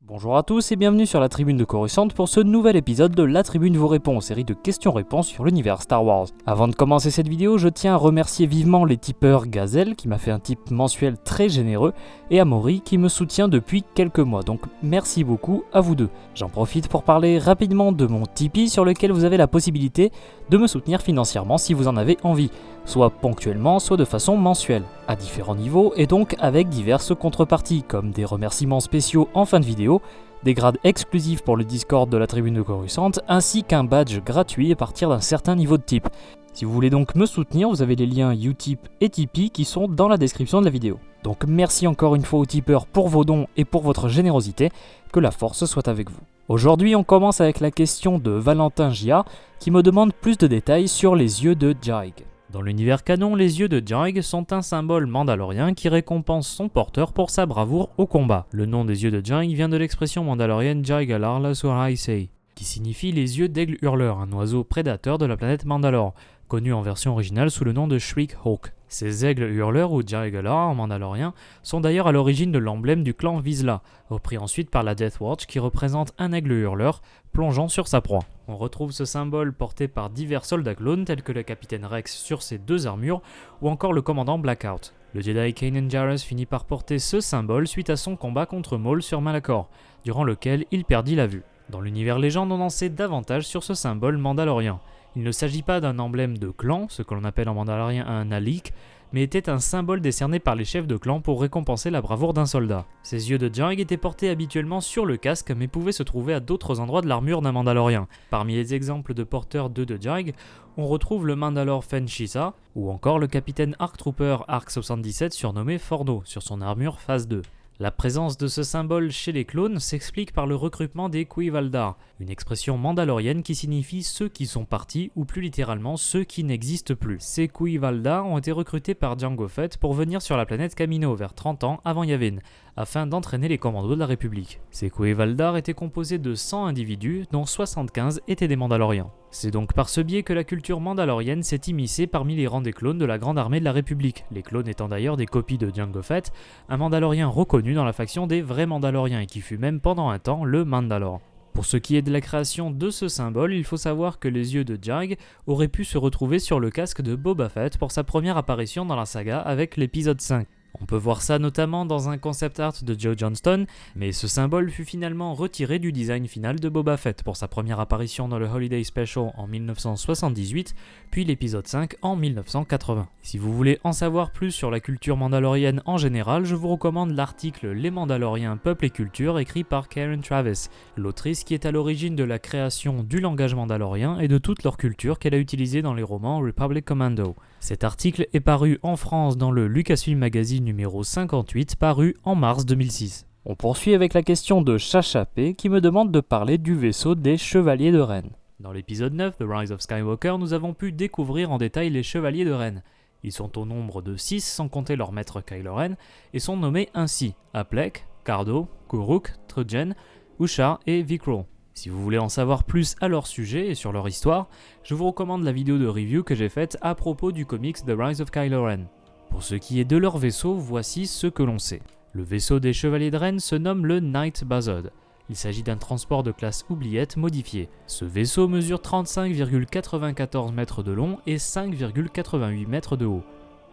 Bonjour à tous et bienvenue sur la Tribune de Coruscant pour ce nouvel épisode de La Tribune vous répond, série de questions-réponses sur l'univers Star Wars. Avant de commencer cette vidéo, je tiens à remercier vivement les tipeurs Gazelle qui m'a fait un tip mensuel très généreux et Amaury qui me soutient depuis quelques mois, donc merci beaucoup à vous deux. J'en profite pour parler rapidement de mon Tipeee sur lequel vous avez la possibilité de me soutenir financièrement si vous en avez envie, soit ponctuellement, soit de façon mensuelle, à différents niveaux et donc avec diverses contreparties comme des remerciements spéciaux en fin de vidéo, des grades exclusifs pour le Discord de la Tribune de Coruscant, ainsi qu'un badge gratuit à partir d'un certain niveau de type. Si vous voulez donc me soutenir, vous avez les liens Utip et Tipeee qui sont dans la description de la vidéo. Donc merci encore une fois aux tipeurs pour vos dons et pour votre générosité, que la force soit avec vous. Aujourd'hui, on commence avec la question de Valentin Gia qui me demande plus de détails sur les yeux de Jaig. Dans l'univers canon, les yeux de Jaig sont un symbole mandalorien qui récompense son porteur pour sa bravoure au combat. Le nom des yeux de Jaig vient de l'expression mandalorienne Jaig Alar la Suraisei, qui signifie les yeux d'aigle hurleur, un oiseau prédateur de la planète Mandalore, connu en version originale sous le nom de Shriek Hawk. Ces aigles hurleurs ou Jaig Alar en mandalorien sont d'ailleurs à l'origine de l'emblème du clan Vizsla, repris ensuite par la Death Watch qui représente un aigle hurleur plongeant sur sa proie. On retrouve ce symbole porté par divers soldats clones tels que le capitaine Rex sur ses deux armures ou encore le commandant Blackout. Le Jedi Kanan Jarrus finit par porter ce symbole suite à son combat contre Maul sur Malachor, durant lequel il perdit la vue. Dans l'univers légende, on en sait davantage sur ce symbole mandalorien. Il ne s'agit pas d'un emblème de clan, ce que l'on appelle en mandalorien un alik, mais était un symbole décerné par les chefs de clan pour récompenser la bravoure d'un soldat. Ces yeux de Jaig étaient portés habituellement sur le casque, mais pouvaient se trouver à d'autres endroits de l'armure d'un mandalorien. Parmi les exemples de porteurs d'œufs de Jaig, on retrouve le Mandalore Fen Shisa, ou encore le capitaine Arc Trooper Arc 77 surnommé Fordo, sur son armure phase 2. La présence de ce symbole chez les clones s'explique par le recrutement des Kuivaldar, une expression mandalorienne qui signifie ceux qui sont partis ou plus littéralement ceux qui n'existent plus. Ces Kuivaldar ont été recrutés par Jango Fett pour venir sur la planète Kamino vers 30 ans avant Yavin, afin d'entraîner les commandos de la République. Ces Kuivaldar étaient composés de 100 individus, dont 75 étaient des Mandaloriens. C'est donc par ce biais que la culture mandalorienne s'est immiscée parmi les rangs des clones de la Grande Armée de la République, les clones étant d'ailleurs des copies de Jango Fett, un Mandalorien reconnu dans la faction des vrais Mandaloriens et qui fut même pendant un temps le Mandalore. Pour ce qui est de la création de ce symbole, il faut savoir que les yeux de Jaig auraient pu se retrouver sur le casque de Boba Fett pour sa première apparition dans la saga avec l'épisode 5. On peut voir ça notamment dans un concept art de Joe Johnston, mais ce symbole fut finalement retiré du design final de Boba Fett pour sa première apparition dans le Holiday Special en 1978, puis l'épisode 5 en 1980. Si vous voulez en savoir plus sur la culture mandalorienne en général, je vous recommande l'article Les Mandaloriens, Peuple et Culture écrit par Karen Travis, l'autrice qui est à l'origine de la création du langage mandalorien et de toute leur culture qu'elle a utilisée dans les romans Republic Commando. Cet article est paru en France dans le Lucasfilm Magazine numéro 58, paru en mars 2006. On poursuit avec la question de Chacha P qui me demande de parler du vaisseau des Chevaliers de Ren. Dans l'épisode 9, The Rise of Skywalker, nous avons pu découvrir en détail les Chevaliers de Ren. Ils sont au nombre de 6 sans compter leur maître Kylo Ren et sont nommés ainsi Aplek, Cardo, Kuruk, Trujen, Ushar et Vikro. Si vous voulez en savoir plus à leur sujet et sur leur histoire, je vous recommande la vidéo de review que j'ai faite à propos du comics The Rise of Kylo Ren. Pour ce qui est de leur vaisseau, voici ce que l'on sait. Le vaisseau des Chevaliers de Ren se nomme le Night Buzzard. Il s'agit d'un transport de classe oubliette modifié. Ce vaisseau mesure 35,94 mètres de long et 5,88 mètres de haut.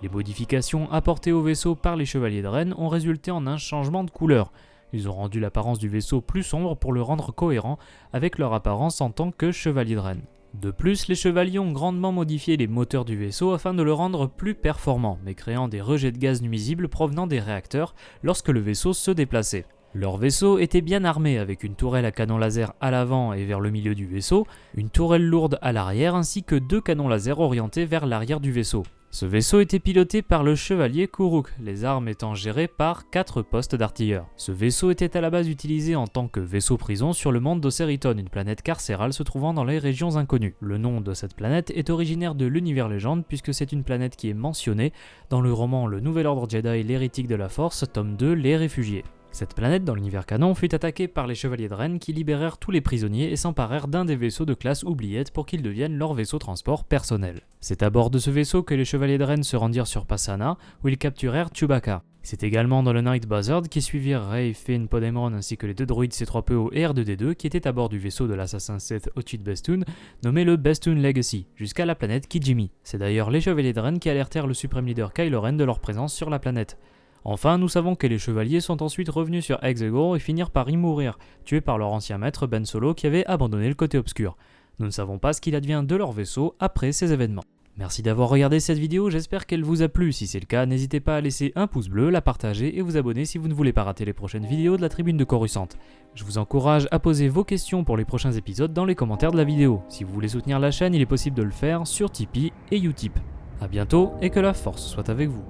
Les modifications apportées au vaisseau par les Chevaliers de Ren ont résulté en un changement de couleur. Ils ont rendu l'apparence du vaisseau plus sombre pour le rendre cohérent avec leur apparence en tant que Chevaliers de Ren. De plus, les chevaliers ont grandement modifié les moteurs du vaisseau afin de le rendre plus performant, mais créant des rejets de gaz nuisibles provenant des réacteurs lorsque le vaisseau se déplaçait. Leur vaisseau était bien armé avec une tourelle à canon laser à l'avant et vers le milieu du vaisseau, une tourelle lourde à l'arrière ainsi que 2 canons laser orientés vers l'arrière du vaisseau. Ce vaisseau était piloté par le chevalier Kuruk, les armes étant gérées par 4 postes d'artilleurs. Ce vaisseau était à la base utilisé en tant que vaisseau prison sur le monde d'Osseriton, une planète carcérale se trouvant dans les régions inconnues. Le nom de cette planète est originaire de l'univers légende puisque c'est une planète qui est mentionnée dans le roman Le Nouvel Ordre Jedi, l'hérétique de la Force, tome 2, Les Réfugiés. Cette planète, dans l'univers canon, fut attaquée par les Chevaliers de Ren qui libérèrent tous les prisonniers et s'emparèrent d'un des vaisseaux de classe oubliette pour qu'ils deviennent leur vaisseau transport personnel. C'est à bord de ce vaisseau que les Chevaliers de Ren se rendirent sur Pasaana, où ils capturèrent Chewbacca. C'est également dans le Night Buzzard qui suivirent Rey, Finn, Podemon ainsi que les deux droïdes C3PO et R2D2 qui étaient à bord du vaisseau de l'assassin Sith Ochid Bestoon, nommé le Bestoon Legacy, jusqu'à la planète Kijimi. C'est d'ailleurs les Chevaliers de Ren qui alertèrent le suprême leader Kylo Ren de leur présence sur la planète. Enfin, nous savons que les Chevaliers sont ensuite revenus sur Exegol et finirent par y mourir, tués par leur ancien maître Ben Solo qui avait abandonné le côté obscur. Nous ne savons pas ce qu'il advient de leur vaisseau après ces événements. Merci d'avoir regardé cette vidéo, j'espère qu'elle vous a plu. Si c'est le cas, n'hésitez pas à laisser un pouce bleu, la partager et vous abonner si vous ne voulez pas rater les prochaines vidéos de la Tribune de Coruscant. Je vous encourage à poser vos questions pour les prochains épisodes dans les commentaires de la vidéo. Si vous voulez soutenir la chaîne, il est possible de le faire sur Tipeee et Utip. A bientôt et que la force soit avec vous.